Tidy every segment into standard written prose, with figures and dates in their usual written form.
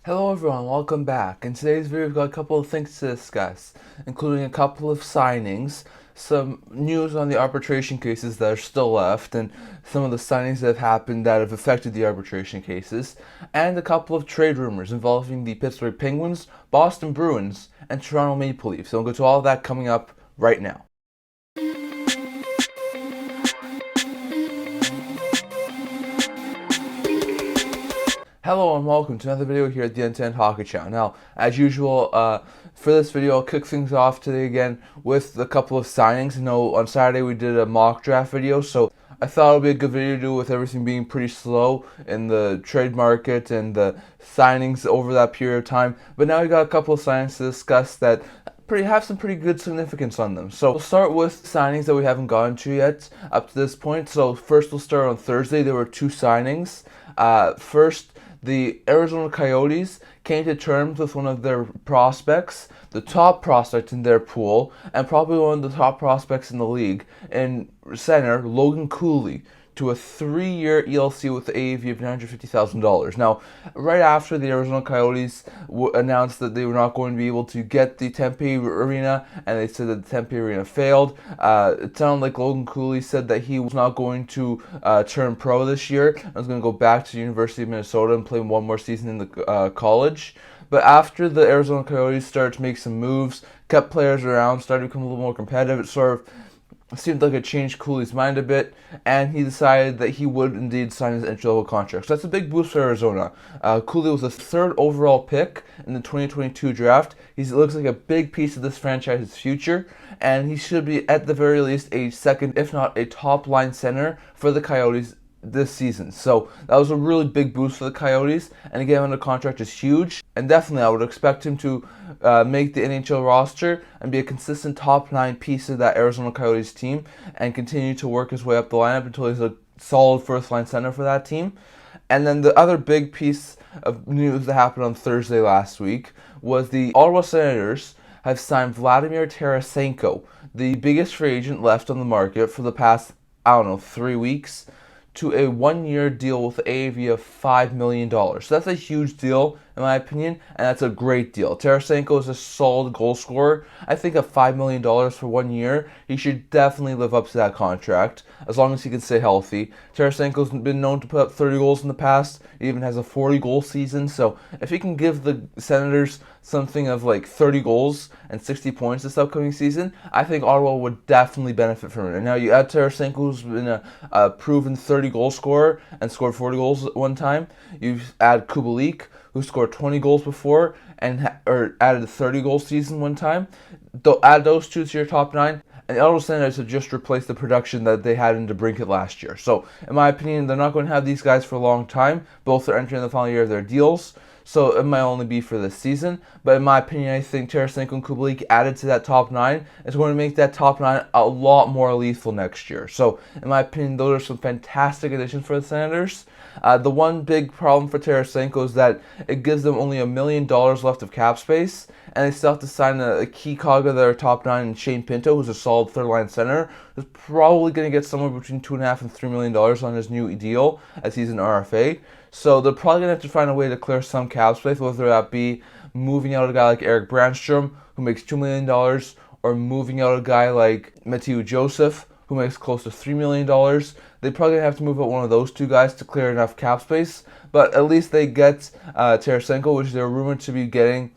Hello everyone, welcome back. In today's video we've got a couple of things to discuss, including a couple of signings, some news on the arbitration cases that are still left, and some of the signings that have happened that have affected the arbitration cases, and a couple of trade rumors involving the Pittsburgh Penguins, Boston Bruins, and Toronto Maple Leafs. So we'll go to all of that coming up right now. Hello and welcome to another video here at the End-to-End Hockey Channel. Now, as usual, for this video, I'll kick things off today again with a couple of signings. On Saturday we did a mock draft video, so I thought it would be a good video to do with everything being pretty slow in the trade market and the signings over that period of time. But now we got a couple of signings to discuss that have some pretty good significance on them. So we'll start with signings that we haven't gotten to yet up to this point. So first we'll start on Thursday. There were two signings. First, the Arizona Coyotes came to terms with one of their prospects, the top prospect in their pool, and probably one of the top prospects in the league, in center Logan Cooley, to a 3-year ELC with the AAV of $950,000. Now, right after the Arizona Coyotes announced that they were not going to be able to get the Tempe Arena, and they said that the Tempe Arena failed, it sounded like Logan Cooley said that he was not going to turn pro this year, and was going to go back to the University of Minnesota and play one more season in the college. But after the Arizona Coyotes started to make some moves, kept players around, started to become a little more competitive, it sort of seemed like it changed Cooley's mind a bit, and he decided that he would indeed sign his entry-level contract. So that's a big boost for Arizona. Cooley was the third overall pick in the 2022 draft. He looks like a big piece of this franchise's future, and he should be, at the very least, a second, if not a top-line center for the Coyotes this season. So that was a really big boost for the Coyotes, and again, under contract is huge, and definitely I would expect him to make the NHL roster and be a consistent top 9 piece of that Arizona Coyotes team, and continue to work his way up the lineup until he's a solid first line center for that team. And then the other big piece of news that happened on Thursday last week was the Ottawa Senators have signed Vladimir Tarasenko, the biggest free agent left on the market for the past, 3 weeks, to a 1-year deal with an AAV of $5 million. So that's a huge deal, in my opinion, and that's a great deal. Tarasenko is a solid goal scorer. I think at $5 million for 1 year, he should definitely live up to that contract, as long as he can stay healthy. Tarasenko's been known to put up 30 goals in the past. He even has a 40-goal season, so if he can give the Senators something of like 30 goals and 60 points this upcoming season, I think Ottawa would definitely benefit from it. And now you add Tarasenko, who's been a proven 30-goal scorer and scored 40 goals at one time. You add Grzelyck, who scored 20 goals before and added a 30-goal season one time. Add those two to your top 9, and the Ottawa Senators have just replaced the production that they had in DeBrusk last year. So, in my opinion, they're not going to have these guys for a long time. Both are entering the final year of their deals, so it might only be for this season. But in my opinion, I think Tarasenko and Grzelyck added to that top 9 is going to make that top 9 a lot more lethal next year. So, in my opinion, those are some fantastic additions for the Senators. The one big problem for Tarasenko is that it gives them only $1 million left of cap space, and they still have to sign a key cog of their top 9 in Shane Pinto, who's a solid third-line center, who's probably going to get somewhere between $2.5 and $3 million on his new deal, as he's an RFA. So they're probably going to have to find a way to clear some cap space, whether that be moving out a guy like Eric Brandstrom, who makes $2 million, or moving out a guy like Mathieu Joseph, who makes close to $3 million. They're probably going to have to move out one of those two guys to clear enough cap space, but at least they get Tarasenko, which they're rumored to be getting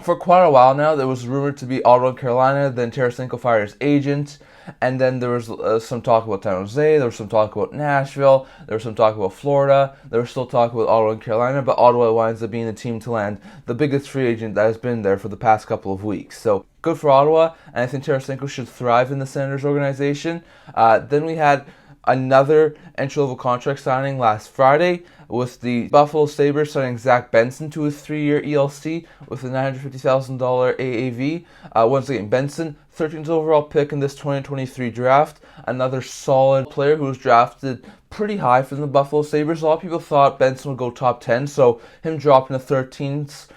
for quite a while now. There was rumored to be Ottawa and Carolina, then Tarasenko fired his agent, and then there was some talk about San Jose, there was some talk about Nashville, there was some talk about Florida, there was still talk about Ottawa and Carolina, but Ottawa winds up being the team to land the biggest free agent that has been there for the past couple of weeks. So good for Ottawa, and I think Tarasenko should thrive in the Senators organization. Then we had another entry-level contract signing last Friday, with the Buffalo Sabres signing Zach Benson to a 3-year ELC with a $950,000 AAV. Once again, Benson, 13th overall pick in this 2023 draft, another solid player who was drafted pretty high from the Buffalo Sabres. A lot of people thought Benson would go top 10, so him dropping to 13th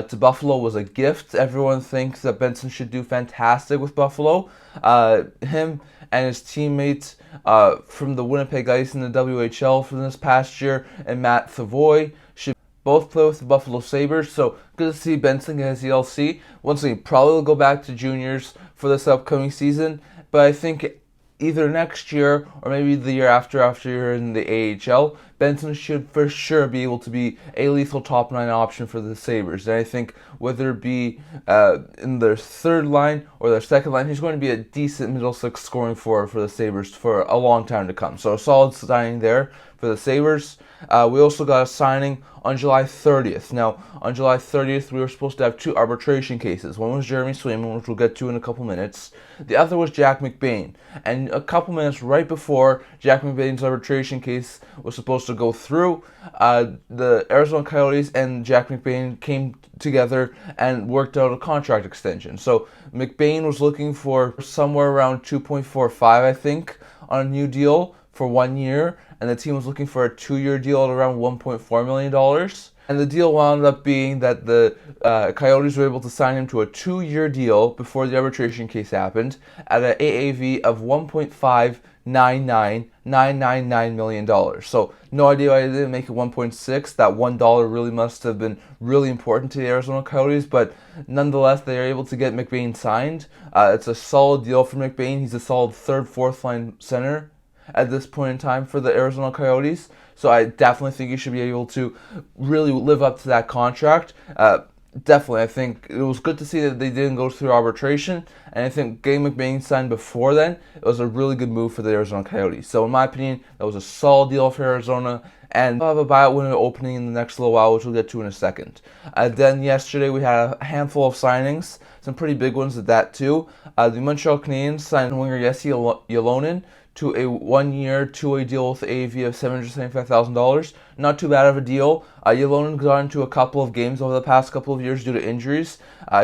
to Buffalo was a gift. Everyone thinks that Benson should do fantastic with Buffalo. Him and his teammates from the Winnipeg Ice in the WHL from this past year, and Matt Savoy, should both play with the Buffalo Sabres, so good to see Benson get his ELC. Once again, probably will go back to juniors for this upcoming season, but I think either next year or maybe the year after you're in the AHL, Benson should for sure be able to be a lethal top 9 option for the Sabres. And I think whether it be in their third line or their second line, he's going to be a decent middle six scoring forward for the Sabres for a long time to come. So a solid signing there for the Sabres. We also got a signing on July 30th. Now, on July 30th, we were supposed to have 2 arbitration cases. One was Jeremy Swayman, which we'll get to in a couple minutes. The other was Jack McBain. And a couple minutes right before Jack McBain's arbitration case was supposed to go through, the Arizona Coyotes and Jack McBain came together and worked out a contract extension. So McBain was looking for somewhere around 2.45, I think, on a new deal for 1 year, and the team was looking for a 2-year deal at around $1.4 million. And the deal wound up being that the Coyotes were able to sign him to a 2-year deal before the arbitration case happened at an AAV of $1.599999 million. So no idea why they didn't make it 1.6. That $1 really must have been really important to the Arizona Coyotes, but nonetheless, they are able to get McBain signed. It's a solid deal for McBain. He's a solid third, fourth line center at this point in time for the Arizona Coyotes. So I definitely think he should be able to really live up to that contract. Definitely, I think it was good to see that they didn't go through arbitration, and I think getting McBain signed before then, it was a really good move for the Arizona Coyotes. So in my opinion, that was a solid deal for Arizona, and we'll have a buyout window opening in the next little while, which we'll get to in a second. Then yesterday we had a handful of signings, some pretty big ones at that too. The Montreal Canadiens signed winger Jesse Ylonen to a 1-year, 2-way deal with AAV of $775,000. Not too bad of a deal. Ylonen got into a couple of games over the past couple of years due to injuries.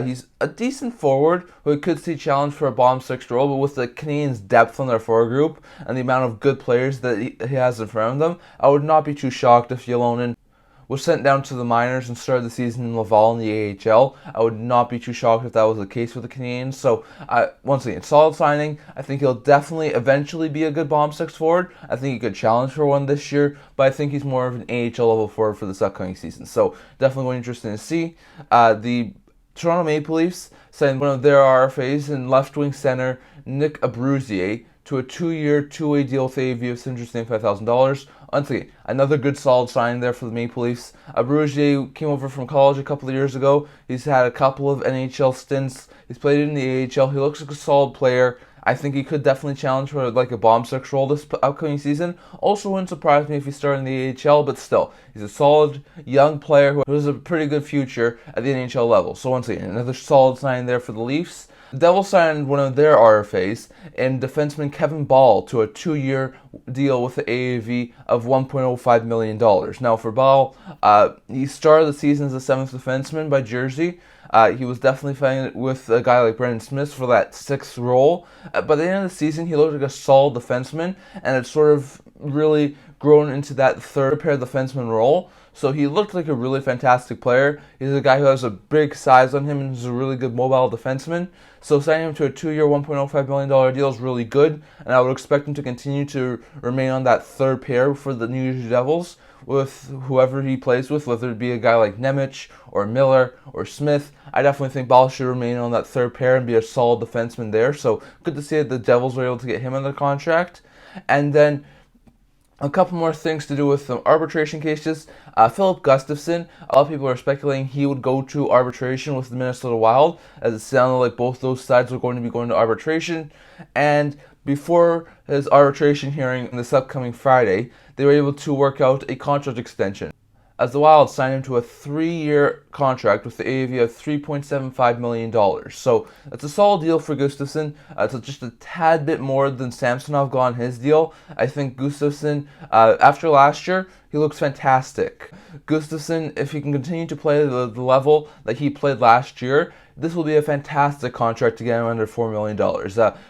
He's a decent forward who could see challenge for a bottom 6 role, but with the Canadiens' depth on their forward group and the amount of good players that he has in front of them, I would not be too shocked if Ylonen was sent down to the minors and started the season in Laval in the AHL. I would not be too shocked if that was the case with the Canadiens. So, once again, solid signing. I think he'll definitely eventually be a good bottom 6 forward. I think he could challenge for one this year, but I think he's more of an AHL level forward for this upcoming season. So, definitely going interesting to see. The Toronto Maple Leafs signed one of their RFAs in left-wing center Nick Abruzzese to a 2-year, 2-way deal with AAV of $775,000. Once again, another good solid signing there for the Maple Leafs. Brodie came over from college a couple of years ago. He's had a couple of NHL stints. He's played in the AHL. He looks like a solid player. I think he could definitely challenge for like a bomb 6 role this upcoming season. Also wouldn't surprise me if he started in the AHL, but still, he's a solid young player who has a pretty good future at the NHL level. So once again, another solid signing there for the Leafs. The Devils signed one of their RFAs in defenseman Kevin Ball to a 2-year deal with the AAV of $1.05 million. Now for Ball, he started the season as a 7th defenseman by Jersey. He was definitely fighting with a guy like Brendan Smith for that 6th role. But at the end of the season, he looked like a solid defenseman, and it's sort of really grown into that third pair defenseman role. So he looked like a really fantastic player. He's a guy who has a big size on him and is a really good mobile defenseman. So signing him to a 2-year, $1.05 million deal is really good, and I would expect him to continue to remain on that third pair for the New Jersey Devils with whoever he plays with, whether it be a guy like Nemec or Miller or Smith. I definitely think Ball should remain on that third pair and be a solid defenseman there. So good to see that the Devils were able to get him under contract. And then a couple more things to do with the arbitration cases. Philip Gustafsson, a lot of people are speculating he would go to arbitration with the Minnesota Wild, as it sounded like both those sides were going to be going to arbitration. And before his arbitration hearing this upcoming Friday, they were able to work out a contract extension, as the Wild signed him to a 3-year contract with the AAV of $3.75 million. So that's a solid deal for Gustafsson. It's just a tad bit more than Samsonov got on his deal. I think Gustafsson, after last year, he looks fantastic. Gustafsson, if he can continue to play the level that he played last year, this will be a fantastic contract to get him under $4 million.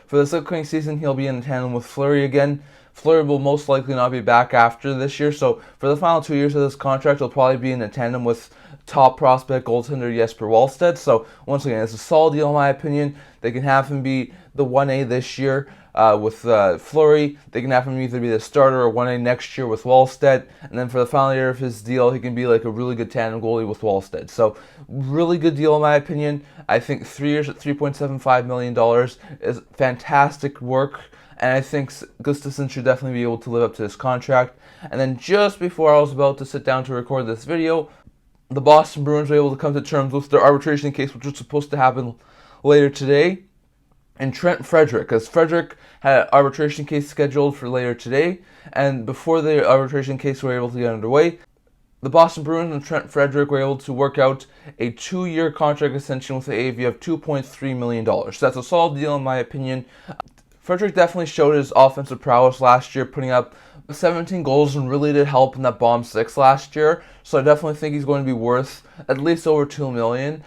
For this upcoming season, he'll be in tandem with Fleury again. Fleury will most likely not be back after this year, so for the final 2 years of this contract, he'll probably be in a tandem with top prospect goaltender Jesper Wallstedt. So once again, it's a solid deal in my opinion. They can have him be the 1A this year. with Fleury. They can have him either be the starter or 1A next year with Wallstedt. And then for the final year of his deal, he can be like a really good tandem goalie with Wallstedt. So really good deal in my opinion. I think 3 years at $3.75 million is fantastic work. And I think Gustafsson should definitely be able to live up to this contract. And then just before I was about to sit down to record this video, the Boston Bruins were able to come to terms with their arbitration case, which was supposed to happen later today. And Trent Frederick, because Frederick had an arbitration case scheduled for later today. And before the arbitration case were able to get underway, the Boston Bruins and Trent Frederick were able to work out a 2-year contract extension with an AAV of $2.3 million. So that's a solid deal in my opinion. Frederick definitely showed his offensive prowess last year, putting up 17 goals and really did help in that bomb 6 last year. So I definitely think he's going to be worth at least over $2 million.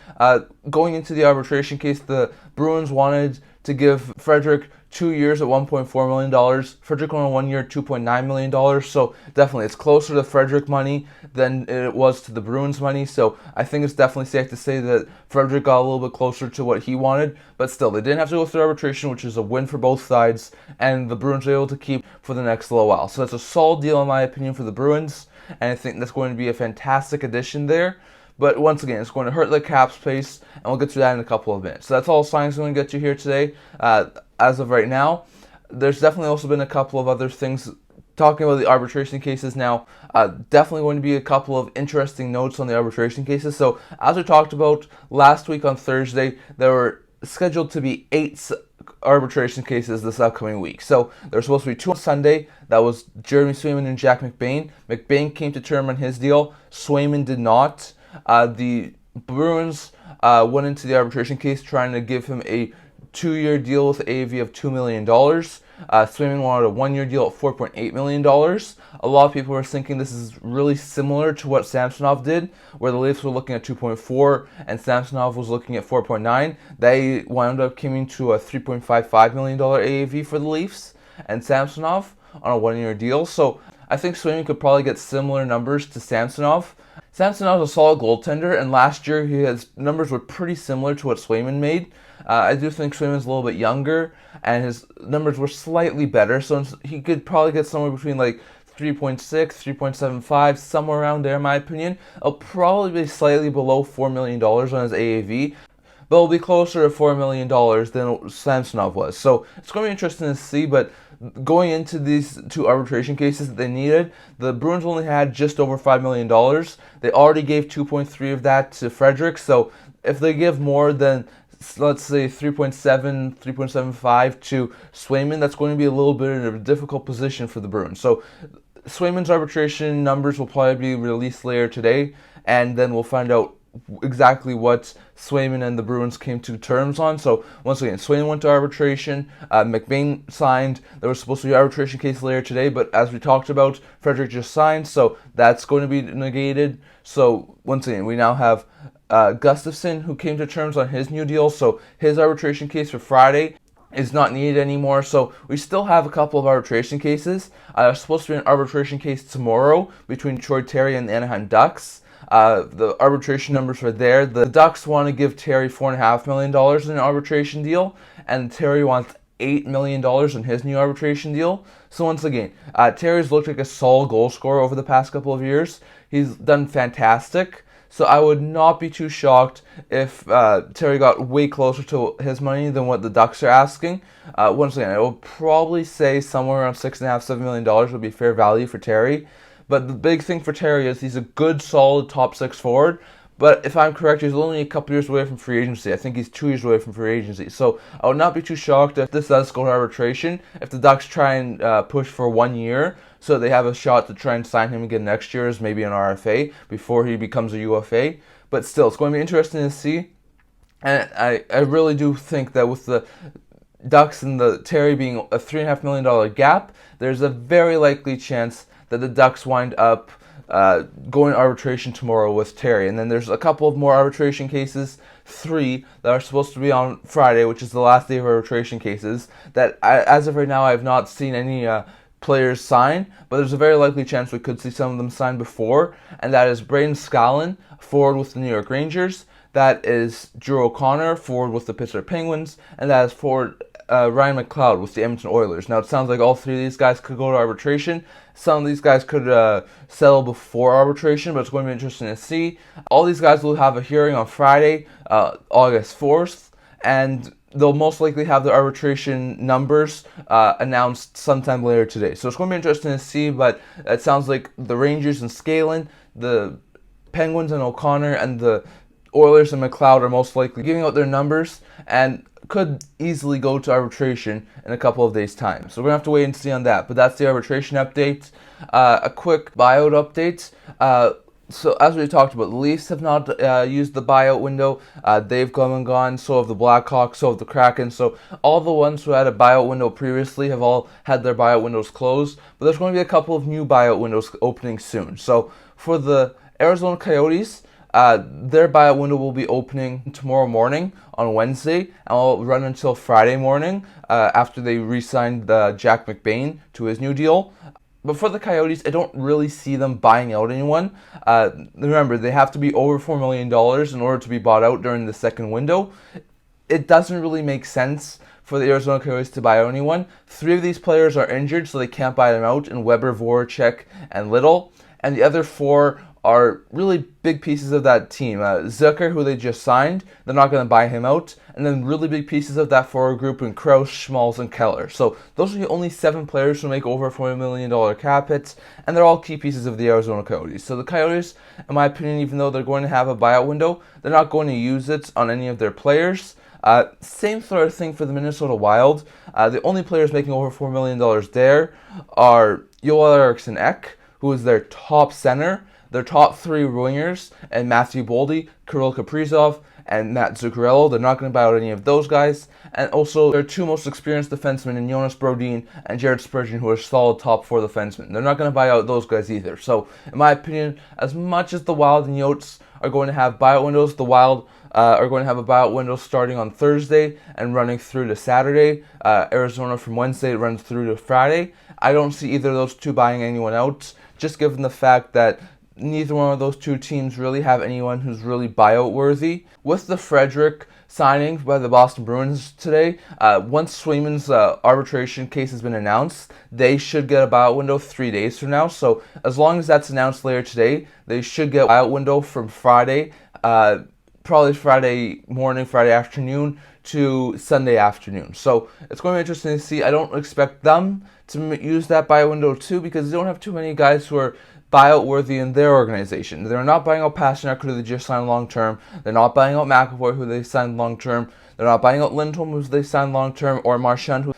Going into the arbitration case, the Bruins wanted to give Frederick 2 years at $1.4 million. Frederick on a 1 year, $2.9 million. So definitely it's closer to Frederick money than it was to the Bruins money. So I think it's definitely safe to say that Frederick got a little bit closer to what he wanted. But still, they didn't have to go through arbitration, which is a win for both sides. And the Bruins were able to keep for the next little while. So that's a solid deal in my opinion for the Bruins. And I think that's going to be a fantastic addition there. But once again, it's going to hurt the cap space, and we'll get to that in a couple of minutes. So that's all signings I'm going to get you here today. As of right now, there's definitely also been a couple of other things. Talking about the arbitration cases now, definitely going to be a couple of interesting notes on the arbitration cases. So as we talked about last week on Thursday, there were scheduled to be 8 arbitration cases this upcoming week. So there's supposed to be 2 on Sunday. That was Jeremy Swayman and Jack McBain. McBain came to term on his deal. Swayman did not. The Bruins went into the arbitration case trying to give him a 2-year deal with an AAV of $2 million. Swayman wanted a 1-year deal at $4.8 million. A lot of people were thinking this is really similar to what Samsonov did, where the Leafs were looking at 2.4 and Samsonov was looking at 4.9. They wound up coming to a $3.55 million AAV for the Leafs and Samsonov on a 1-year deal. So I think Swayman could probably get similar numbers to Samsonov. Samsonov's a solid goaltender, and last year his numbers were pretty similar to what Swayman made. I do think Swayman's a little bit younger, and his numbers were slightly better, so he could probably get somewhere between like 3.6, 3.75, somewhere around there in my opinion. It'll probably be slightly below $4 million on his AAV, but it'll be closer to $4 million than Samsonov was. So it's going to be interesting to see, but going into these 2 arbitration cases that they needed, the Bruins only had just over $5 million. They already gave 2.3 of that to Frederick, so if they give more than, let's say, 3.7, 3.75 to Swayman, that's going to be a little bit in a difficult position for the Bruins. So Swayman's arbitration numbers will probably be released later today, and then we'll find out exactly what Swayman and the Bruins came to terms on. So once again, Swayman went to arbitration, McBain signed. There was supposed to be an arbitration case later today, but as we talked about, Frederick just signed, so that's going to be negated. So once again, we now have Gustafsson, who came to terms on his new deal, so his arbitration case for Friday is not needed anymore. So we still have a couple of arbitration cases. There's supposed to be an arbitration case tomorrow between Troy Terry and the Anaheim Ducks. The arbitration numbers are there. The Ducks want to give Terry $4.5 million in an arbitration deal, and Terry wants $8 million in his new arbitration deal. So once again, Terry's looked like a solid goal scorer over the past couple of years. He's done fantastic. So I would not be too shocked if Terry got way closer to his money than what the Ducks are asking. Once again, I will probably say somewhere around $6.5–7 million would be fair value for Terry. But the big thing for Terry is he's a good, solid top 6 forward. But if I'm correct, he's only a couple years away from free agency. I think he's 2 years away from free agency. So I would not be too shocked if this does go to arbitration. If the Ducks try and push for 1 year, so they have a shot to try and sign him again next year as maybe an RFA before he becomes a UFA. But still, it's going to be interesting to see. And I really do think that with the Ducks and the Terry being a $3.5 million gap, there's a very likely chance that the Ducks wind up going to arbitration tomorrow with Terry. And then there's a couple of more arbitration cases, 3, that are supposed to be on Friday, which is the last day of arbitration cases, that as of right now I have not seen any players sign, but there's a very likely chance we could see some of them sign before, and that is Braden Scallon, forward with the New York Rangers, that is Drew O'Connor, forward with the Pittsburgh Penguins, and that is forward Ryan McLeod with the Edmonton Oilers. Now, it sounds like all three of these guys could go to arbitration. Some of these guys could settle before arbitration, but it's going to be interesting to see. All these guys will have a hearing on Friday, August 4th, and they'll most likely have the arbitration numbers announced sometime later today. So it's going to be interesting to see, but it sounds like the Rangers and Scanlon, the Penguins and O'Connor, and the Oilers and McLeod are most likely giving out their numbers and could easily go to arbitration in a couple of days' time. So we're going to have to wait and see on that. But that's the arbitration update. A quick buyout update. So as we talked about, the Leafs have not used the buyout window. They've come and gone. So have the Blackhawks, so have the Kraken. So all the ones who had a buyout window previously have all had their buyout windows closed. But there's going to be a couple of new buyout windows opening soon. So for the Arizona Coyotes, their buyout window will be opening tomorrow morning on Wednesday and will run until Friday morning after they re-signed Jack McBain to his new deal. But for the Coyotes, I don't really see them buying out anyone. Remember, they have to be over $4 million in order to be bought out during the second window. It doesn't really make sense for the Arizona Coyotes to buy out anyone. 3 of these players are injured, so they can't buy them out, in Weber, Voracek, and Little. And the other 4 are really big pieces of that team. Zucker, who they just signed, they're not going to buy him out. And then really big pieces of that forward group in Krause, Schmalz, and Keller. So those are the only 7 players who make over $40 million cap hits, and they're all key pieces of the Arizona Coyotes. So the Coyotes, in my opinion, even though they're going to have a buyout window, they're not going to use it on any of their players. Same sort of thing for the Minnesota Wild. The only players making over $4 million there are Joel Eriksson Ek, who is their top center, their top 3 wingers, and Matthew Brodie, Kirill Kaprizov, and Matt Zuccarello. They're not going to buy out any of those guys. And also, their 2 most experienced defensemen in Jonas Brodin and Jared Spurgeon, who are solid top 4 defensemen. They're not going to buy out those guys either. So, in my opinion, as much as the Wild and Yotes are going to have buyout windows, the Wild are going to have a buyout window starting on Thursday and running through to Saturday. Arizona from Wednesday runs through to Friday. I don't see either of those 2 buying anyone out, just given the fact that neither one of those 2 teams really have anyone who's really buyout worthy. With the Frederick signing by the Boston Bruins today, once Swayman's arbitration case has been announced, they should get a buyout window 3 days from now. So as long as that's announced later today, they should get a buyout window from Friday, probably Friday morning, Friday afternoon to Sunday afternoon. So it's going to be interesting to see. I don't expect them to use that buyout window too, because they don't have too many guys who are buyout worthy in their organization. They're not buying out Pasternak, who they just signed long term. They're not buying out McAvoy, who they signed long term. They're not buying out Lindholm, who they signed long term, or Marchand, who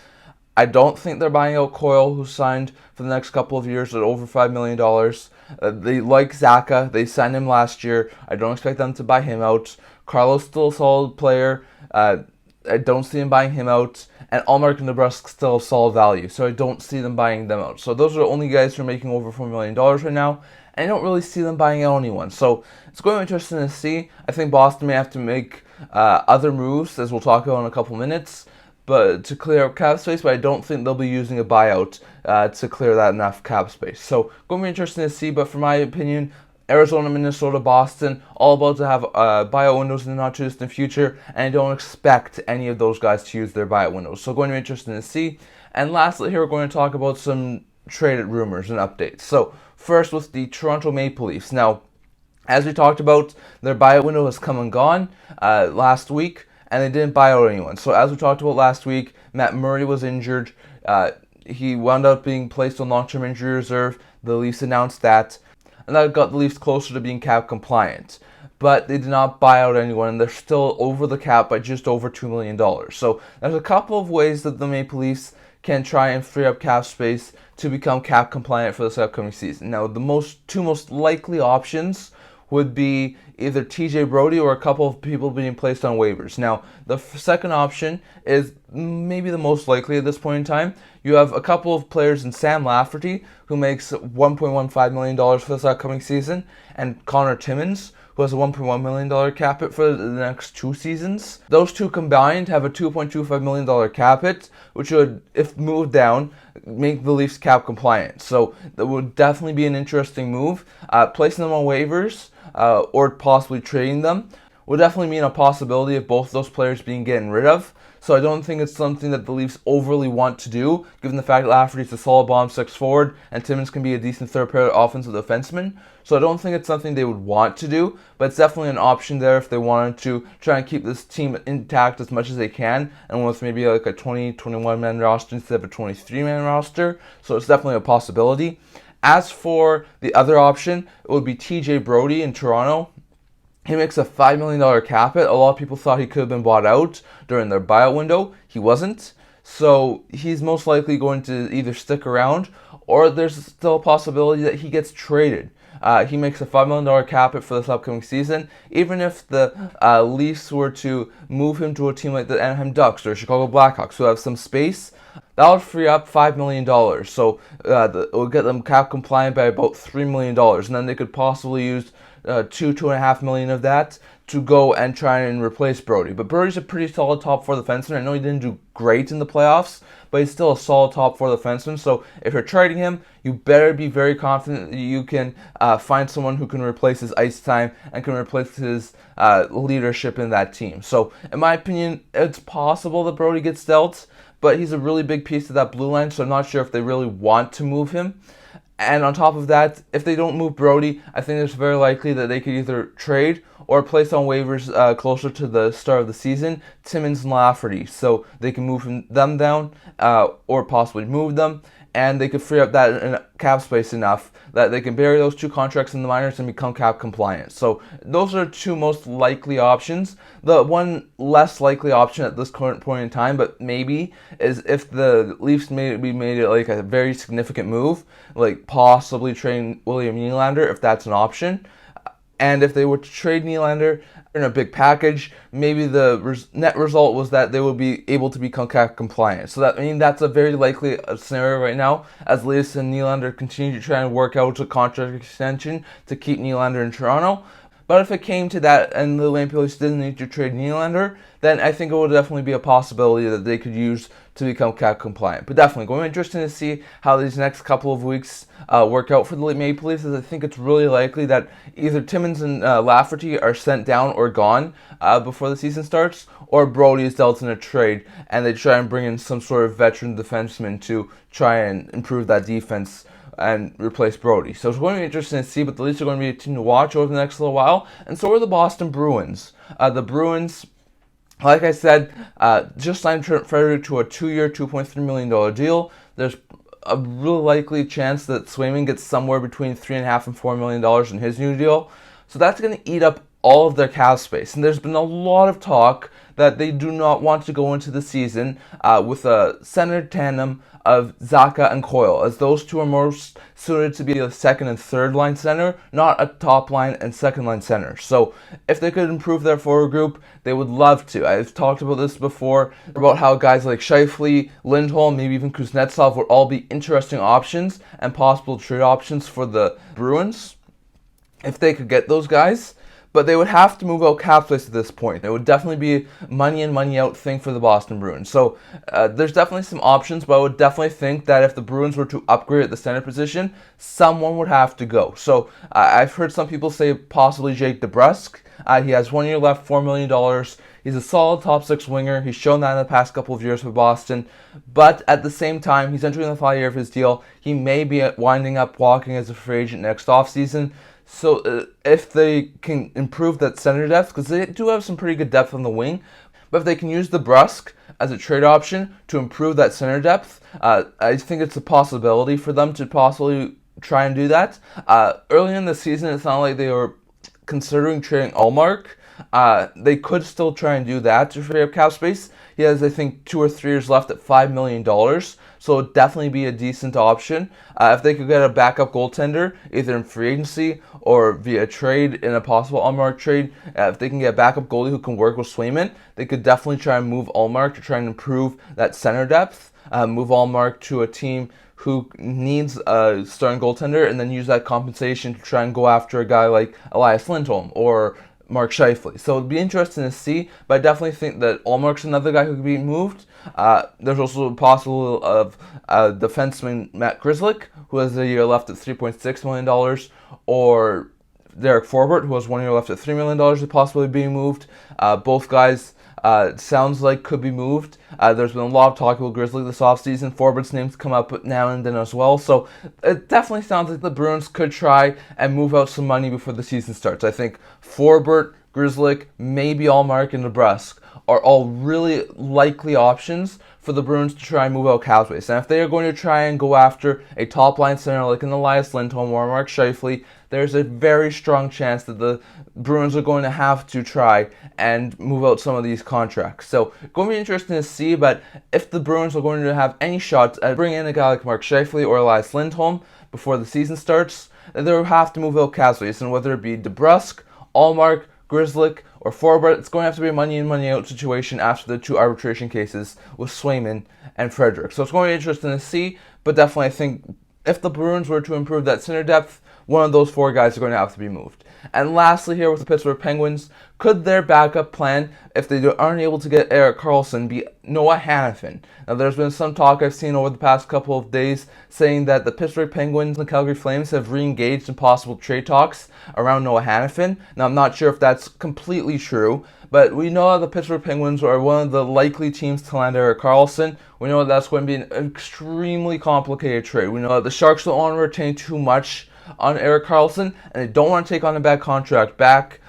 I don't think they're buying out Coyle, who signed for the next couple of years at over $5 million. They like Zaka. They signed him last year. I don't expect them to buy him out. Carlos still a solid player. I don't see them buying him out. And Ullmark and DeBrusk still have solid value, so I don't see them buying them out. So those are the only guys who are making over $4 million right now, and I don't really see them buying out anyone. So it's going to be interesting to see. I think Boston may have to make other moves, as we'll talk about in a couple minutes, but to clear up cap space, but I don't think they'll be using a buyout to clear that enough cap space. So going to be interesting to see, but for my opinion, Arizona, Minnesota, Boston, all about to have buyout windows in the not too distant future, and I don't expect any of those guys to use their buyout windows. So going to be interesting to see. And lastly, here we're going to talk about some traded rumors and updates. So first with the Toronto Maple Leafs. Now, as we talked about, their buyout window has come and gone last week, and they didn't buy out anyone. So as we talked about last week, Matt Murray was injured. He wound up being placed on long-term injury reserve. The Leafs announced that, and that got the Leafs closer to being cap compliant. But they did not buy out anyone, and they're still over the cap by just over $2 million. So there's a couple of ways that the Maple Leafs can try and free up cap space to become cap compliant for this upcoming season. Now, the 2 most likely options would be either TJ Brodie or a couple of people being placed on waivers. Now, the second option is maybe the most likely at this point in time. You have a couple of players in Sam Lafferty, who makes $1.15 million for this upcoming season, and Connor Timmins, who has a $1.1 million cap hit for the next 2 seasons. Those 2 combined have a $2.25 million cap hit, which would, if moved down, make the Leafs cap compliant. So that would definitely be an interesting move. Placing them on waivers or possibly trading them would definitely mean a possibility of both those players being getting rid of. So I don't think it's something that the Leafs overly want to do, given the fact that Lafferty's a solid bottom six forward and Timmins can be a decent third pair offensive defenseman. So I don't think it's something they would want to do, but it's definitely an option there if they wanted to try and keep this team intact as much as they can, and with maybe like a 20-21 man roster instead of a 23-man roster. So it's definitely a possibility. As for the other option, it would be TJ Brodie in Toronto. He makes a $5 million cap hit. A lot of people thought he could have been bought out during their buyout window. He wasn't. So he's most likely going to either stick around, or there's still a possibility that he gets traded. He makes a $5 million cap hit for this upcoming season. Even if the Leafs were to move him to a team like the Anaheim Ducks or Chicago Blackhawks, who have some space, that would free up $5 million. So it would get them cap compliant by about $3 million. And then they could possibly use $2.5 million of that to go and try and replace Brodie. But Brodie's a pretty solid top four defenseman. I know he didn't do great in the playoffs, but he's still a solid top four defenseman. So if you're trading him, you better be very confident that you can find someone who can replace his ice time and can replace his leadership in that team. So in my opinion, it's possible that Brodie gets dealt, but he's a really big piece of that blue line, so I'm not sure if they really want to move him. And on top of that, if they don't move Brodie, I think it's very likely that they could either trade or place on waivers closer to the start of the season Timmins and Lafferty, so they can move them down or possibly move them, and they could free up that cap space enough that they can bury those two contracts in the minors and become cap compliant. So those are two most likely options. The one less likely option at this current point in time, but maybe, is if the Leafs made it like a very significant move, like possibly trading William Nylander, if that's an option. And if they were to trade Nylander in a big package, maybe the net result was that they would be able to become cap compliant. So that's a very likely scenario right now, as Leafs and Nylander continue to try and work out a contract extension to keep Nylander in Toronto. But if it came to that and the Atlanta Leafs didn't need to trade Nylander, then I think it would definitely be a possibility that they could use to become cap compliant. But definitely going to be interesting to see how these next couple of weeks work out for the Maple Leafs, as I think it's really likely that either Timmins and Lafferty are sent down or gone before the season starts, or Brodie is dealt in a trade and they try and bring in some sort of veteran defenseman to try and improve that defense and replace Brodie. So it's going to be interesting to see, but the Leafs are going to be a team to watch over the next little while, and so are the Boston Bruins. The Bruins, like I said, just signed Trent Frederic to a 2-year, $2.3 million deal. There's a really likely chance that Swayman gets somewhere between $3.5 and $4 million in his new deal. So that's going to eat up all of their cap space. And there's been a lot of talk that they do not want to go into the season with a center tandem of Zacha and Coyle, as those two are most suited to be a second and third line center, not a top line and second line center. So if they could improve their forward group, they would love to. I've talked about this before, about how guys like Scheifele, Lindholm, maybe even Kuznetsov would all be interesting options and possible trade options for the Bruins if they could get those guys. But they would have to move out cap space at this point. It would definitely be a money in, money out thing for the Boston Bruins. So there's definitely some options, but I would definitely think that if the Bruins were to upgrade at the center position, someone would have to go. So I've heard some people say possibly Jake DeBrusk. He has 1 year left, $4 million. He's a solid top six winger. He's shown that in the past couple of years for Boston. But at the same time, he's entering the final year of his deal. He may be winding up walking as a free agent next offseason. So if they can improve that center depth, because they do have some pretty good depth on the wing, but if they can use DeBrusk as a trade option to improve that center depth, I think it's a possibility for them to possibly try and do that. Early in the season, it's not like they were considering trading Ullmark. They could still try and do that to free up cap space. He has, I think, 2 or 3 years left at $5 million, so it would definitely be a decent option. If they could get a backup goaltender, either in free agency or via trade, in a possible Ullmark trade, if they can get a backup goalie who can work with Swayman, they could definitely try and move Ullmark to try and improve that center depth, move Ullmark to a team who needs a starting goaltender, and then use that compensation to try and go after a guy like Elias Lindholm or Mark Scheifele. So it'd be interesting to see, but I definitely think that Ullmark's another guy who could be moved. There's also a possible of defenseman Matt Grzelyck, who has a year left at $3.6 million, or Derek Forbort, who has 1 year left at $3 million, is possibly being moved. Both guys sounds like could be moved. There's been a lot of talk about Grzelyck this offseason. Forbort's names come up now and then as well. So it definitely sounds like the Bruins could try and move out some money before the season starts. I think Forbort, Grzelyck, maybe Ullmark, and DeBrusk are all really likely options for the Bruins to try and move out cap space. And if they are going to try and go after a top-line center like an Elias Lindholm or Mark Scheifele, there's a very strong chance that the Bruins are going to have to try and move out some of these contracts. So, going to be interesting to see, but if the Bruins are going to have any shots at bringing in a guy like Mark Scheifele or Elias Lindholm before the season starts, they will have to move out cap space. And whether it be DeBrusk, Ullmark, Grzelyck, or Forbort, it's going to have to be a money in, money out situation after the 2 arbitration cases with Swayman and Frederick. So it's going to be interesting to see, but definitely I think if the Bruins were to improve that center depth, one of those 4 guys are going to have to be moved. And lastly here with the Pittsburgh Penguins, could their backup plan, if they aren't able to get Erik Karlsson, be Noah Hanafin? Now there's been some talk I've seen over the past couple of days saying that the Pittsburgh Penguins and the Calgary Flames have re-engaged in possible trade talks around Noah Hanafin. Now I'm not sure if that's completely true, but we know the Pittsburgh Penguins are one of the likely teams to land Erik Karlsson. We know that's going to be an extremely complicated trade. We know that the Sharks don't want to retain too much on Erik Karlsson, and they don't want to take on a bad contract back.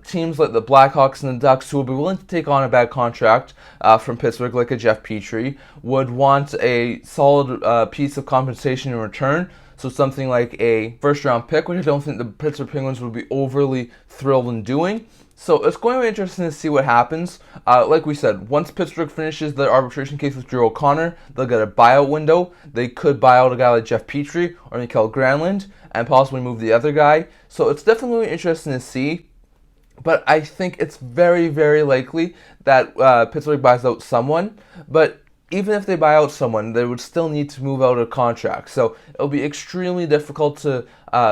Teams like the Blackhawks and the Ducks, who would be willing to take on a bad contract from Pittsburgh, like a Jeff Petrie, would want a solid piece of compensation in return. So something like a first-round pick, which I don't think the Pittsburgh Penguins would be overly thrilled in doing. So it's going to be interesting to see what happens. Like we said, once Pittsburgh finishes the arbitration case with Drew O'Connor, they'll get a buyout window. They could buy out a guy like Jeff Petrie or Mikael Granlund and possibly move the other guy. So it's definitely interesting to see. But I think it's very, very likely that Pittsburgh buys out someone. But even if they buy out someone, they would still need to move out a contract. So it'll be extremely difficult to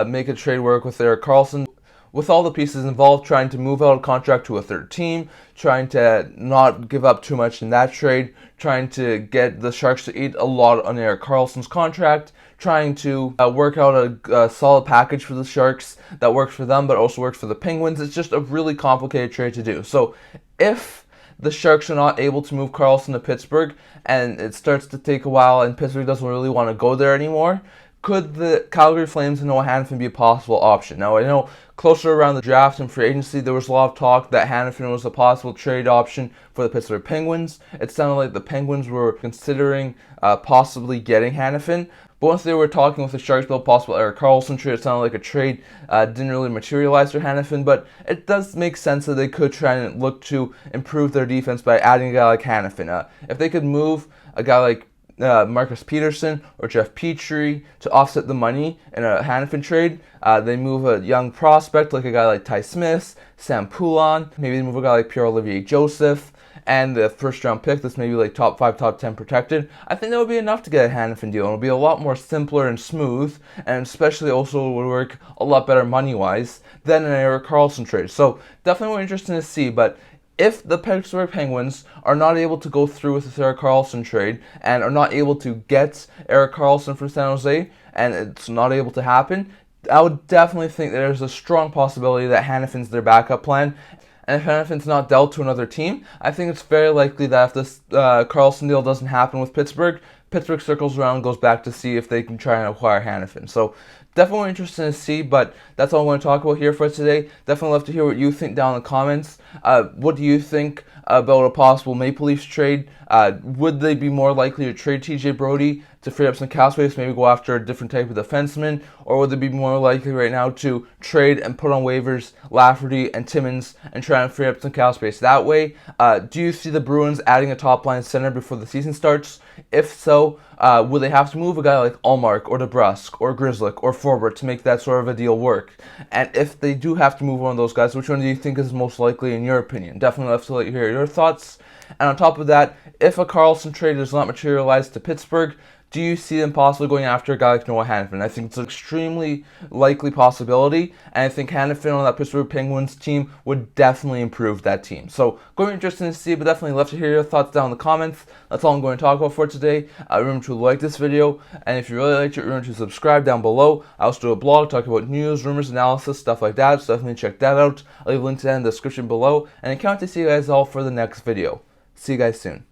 make a trade work with Erik Karlsson. With all the pieces involved, trying to move out a contract to a third team, trying to not give up too much in that trade, trying to get the Sharks to eat a lot on Erik Karlsson's contract, trying to work out a solid package for the Sharks that works for them but also works for the Penguins. It's just a really complicated trade to do. So if the Sharks are not able to move Karlsson to Pittsburgh and it starts to take a while and Pittsburgh doesn't really want to go there anymore, could the Calgary Flames and Noah Hanafin be a possible option? Now, I know closer around the draft and free agency, there was a lot of talk that Hanafin was a possible trade option for the Pittsburgh Penguins. It sounded like the Penguins were considering possibly getting Hanafin. But once they were talking with the Sharks about possible Erik Karlsson trade, it sounded like a trade didn't really materialize for Hanafin. But it does make sense that they could try and look to improve their defense by adding a guy like Hanafin. If they could move a guy like Marcus Peterson or Jeff Petrie to offset the money in a Hanafin trade, they move a young prospect like a guy like Ty Smith, Sam Poulin, maybe they move a guy like Pierre-Olivier Joseph, and the first round pick that's maybe like top 5, top 10 protected. I think that would be enough to get a Hanafin deal. It would be a lot more simpler and smooth, and especially also would work a lot better money-wise than an Erik Karlsson trade. So definitely more interesting to see, but if the Pittsburgh Penguins are not able to go through with this Erik Karlsson trade and are not able to get Erik Karlsson from San Jose and it's not able to happen, I would definitely think that there's a strong possibility that Hanafin's their backup plan. And if Hanafin's not dealt to another team, I think it's very likely that if this Karlsson deal doesn't happen with Pittsburgh, Pittsburgh circles around and goes back to see if they can try and acquire Hanafin. So definitely interesting to see, but that's all I want to talk about here for today. Definitely love to hear what you think down in the comments. What do you think about a possible Maple Leafs trade? Would they be more likely to trade TJ Brodie to free up some cap space, maybe go after a different type of defenseman? Or would they be more likely right now to trade and put on waivers Lafferty and Timmins and try and free up some cap space that way? Do you see the Bruins adding a top-line center before the season starts? If so, would they have to move a guy like Ullmark or DeBrusk or Grzelyck or Forbort to make that sort of a deal work? And if they do have to move one of those guys, which one do you think is most likely in your opinion? Definitely love to let you hear your thoughts. And on top of that, if a Karlsson trade does not materialize to Pittsburgh, do you see them possibly going after a guy like Noah Hanafin? I think it's an extremely likely possibility, and I think Hanafin on that Pittsburgh Penguins team would definitely improve that team. So, going to be interesting to see, but definitely love to hear your thoughts down in the comments. That's all I'm going to talk about for today. Remember to like this video, and if you really liked it, remember to subscribe down below. I also do a blog talking about news, rumors, analysis, stuff like that, so definitely check that out. I'll leave a link to that in the description below, and I can't wait to see you guys all for the next video. See you guys soon.